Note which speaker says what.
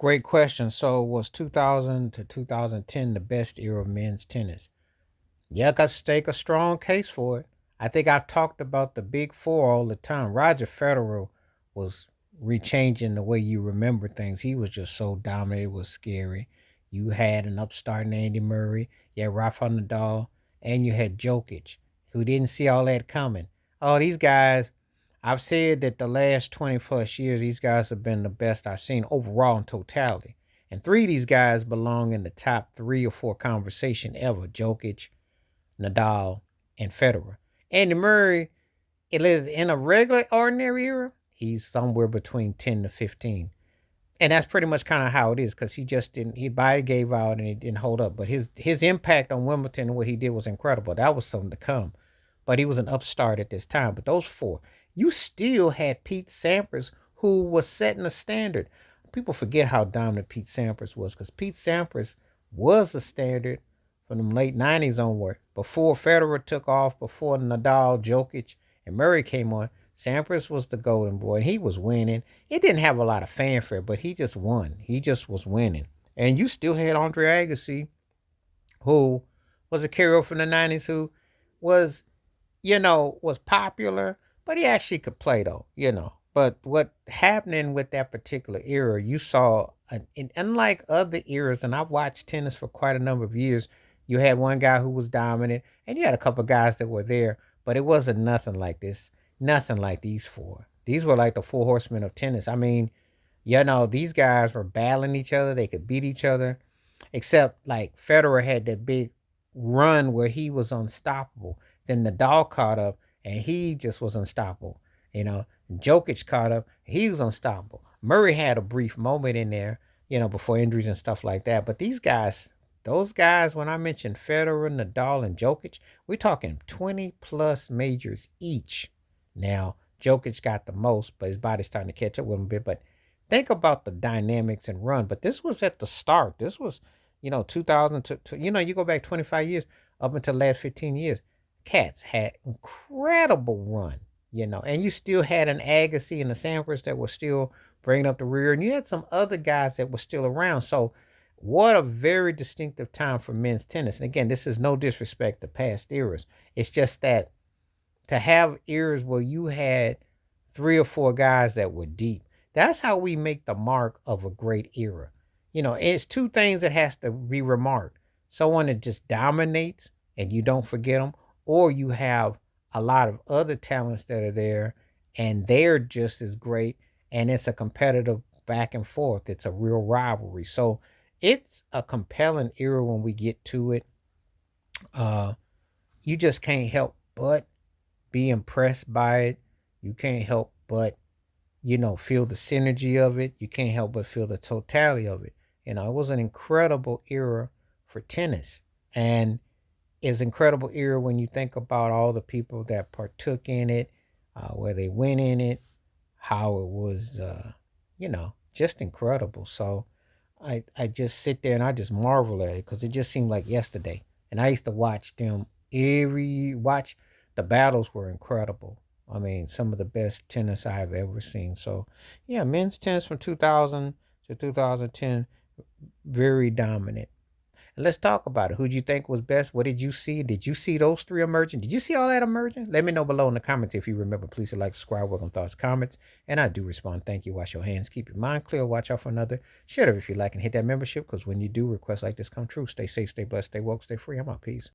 Speaker 1: Great question. So was 2000 to 2010 the best era of men's tennis? Yeah, I got to stake a strong case for it. I think I talked about the big four all the time. Roger Federer was rechanging the way you remember things. He was just so dominant, it was scary. You had an upstart Andy Murray, you had Rafa Nadal, and you had Jokic, who didn't see all that coming. Oh, these guys, I've said that the last 20 plus years, these guys have been the best I've seen overall in totality. And three of these guys belong in the top three or four conversation ever. Jokic, Nadal, and Federer. Andy Murray, it is in a regular ordinary era, he's somewhere between 10 to 15. And that's pretty much kind of how it is because he just didn't, he body gave out and he didn't hold up. But his impact on Wimbledon and what he did was incredible. That was something to come. But he was an upstart at this time. But those four, you still had Pete Sampras who was setting a standard. People forget how dominant Pete Sampras was because Pete Sampras was the standard from the late 90s onward. Before Federer took off, before Nadal, Jokic, and Murray came on, Sampras was the golden boy. And he was winning. It didn't have a lot of fanfare, but he just won. He just was winning. And you still had Andre Agassi, who was a carryover from the 90s, who was, was popular, but he actually could play though. But what happening with that particular era, you saw, unlike other eras, and I've watched tennis for quite a number of years, you had one guy who was dominant, and you had a couple of guys that were there, but it wasn't nothing like this, nothing like these four. These were like the four horsemen of tennis. I mean, these guys were battling each other. They could beat each other. Except like Federer had that big run where he was unstoppable. Then Nadal caught up and he just was unstoppable. Jokic caught up, he was unstoppable. Murray had a brief moment in there, before injuries and stuff like that. But those guys, when I mentioned Federer, Nadal, and Jokic, we're talking 20 plus majors each. Now, Jokic got the most, but his body's starting to catch up with him a bit. But think about the dynamics and run. But this was at the start. This was, 2000 to you go back 25 years up until the last 15 years. Cats had incredible run, and you still had an Agassi and the Sampras that were still bringing up the rear, and you had some other guys that were still around. So, what a very distinctive time for men's tennis. And again, this is no disrespect to past eras. It's just that to have eras where you had three or four guys that were deep. That's how we make the mark of a great era. It's two things that has to be remarked. Someone that just dominates and you don't forget them, or you have a lot of other talents that are there and they're just as great and it's a competitive back and forth. It's a real rivalry. So it's a compelling era when we get to it. Uh you just can't help but be impressed by it. You can't help but, feel the synergy of it. You can't help but feel the totality of it. It was an incredible era for tennis. And it's incredible era when you think about all the people that partook in it, where they went in it, how it was, just incredible. So I just sit there and I just marvel at it because it just seemed like yesterday. And I used to watch the battles were incredible. I mean, some of the best tennis I have ever seen. So, yeah, men's tennis from 2000 to 2010, very dominant. And let's talk about it. Who do you think was best? What did you see? Did you see those three emerging? Did you see all that emerging? Let me know below in the comments if you remember. Please hit like, subscribe, welcome thoughts, comments. And I do respond. Thank you. Wash your hands. Keep your mind clear. Watch out for another. Share it if you like and hit that membership because when you do, requests like this come true. Stay safe, stay blessed, stay woke, stay free. I'm out. Peace.